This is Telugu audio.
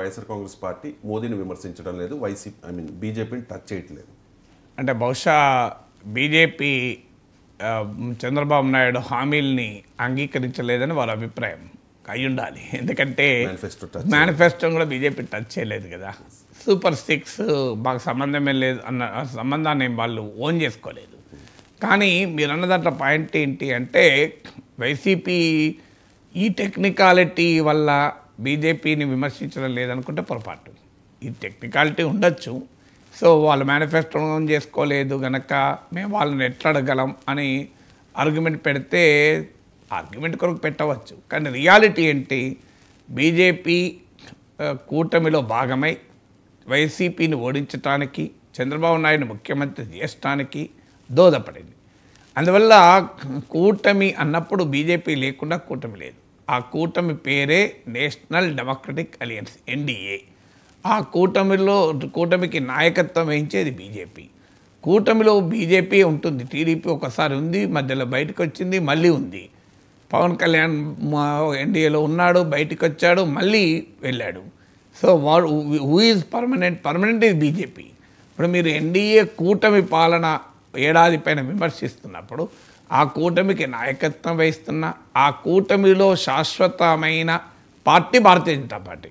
వైఎస్ఆర్ కాంగ్రెస్ పార్టీ మోదీని విమర్శించడం లేదు, బీజేపీని టచ్ చేయట్లేదు? అంటే బహుశా బీజేపీ చంద్రబాబు నాయుడు హామీల్ని అంగీకరించలేదని వాళ్ళ అభిప్రాయం అయి ఉండాలి. ఎందుకంటే మేనిఫెస్టో కూడా బీజేపీ టచ్ చేయలేదు కదా. సూపర్ 6 మాకు సంబంధమే లేదు అన్న సంబంధాన్ని వాళ్ళు ఓన్ చేసుకోలేదు. కానీ మీరు అన్న దాంట్లో పాయింట్ ఏంటి అంటే వైసీపీ ఈ టెక్నికాలిటీ వల్ల బీజేపీని విమర్శించడం లేదనుకుంటే పొరపాటు. ఈ టెక్నికాలిటీ ఉండొచ్చు. సో వాళ్ళు మేనిఫెస్టో ఓన్ చేసుకోలేదు కనుక మేము వాళ్ళని ఎట్లా అడగలం అని ఆర్గ్యుమెంట్ పెడితే ఆర్గ్యుమెంట్ కొరకు పెట్టవచ్చు. కానీ రియాలిటీ ఏంటి, బీజేపీ కూటమిలో భాగమై వైసీపీని ఓడించడానికి, చంద్రబాబు నాయుడు ముఖ్యమంత్రి చేయడానికి దోహదపడింది. అందువల్ల కూటమి అన్నప్పుడు బీజేపీ లేకుండా కూటమి లేదు. ఆ కూటమి పేరే నేషనల్ డెమోక్రటిక్ అలయన్స్, ఎన్డీఏ. ఆ కూటమికి నాయకత్వం వహించేది బీజేపీ. కూటమిలో బీజేపీ ఉంటుంది, టీడీపీ ఒకసారి ఉంది, మధ్యలో బయటకు వచ్చింది, మళ్ళీ ఉంది. పవన్ కళ్యాణ్ ఎన్డీఏలో ఉన్నాడు, బయటకు వచ్చాడు, మళ్ళీ వెళ్ళాడు. సో వాడు who is permanent is BJP. ఇప్పుడు మీరు ఎన్డీఏ కూటమి పాలన ఏడాది పైన విమర్శిస్తున్నప్పుడు ఆ కూటమికి నాయకత్వం వహిస్తున్న ఆ కూటమిలో శాశ్వతమైన పార్టీ భారతీయ జనతా పార్టీ.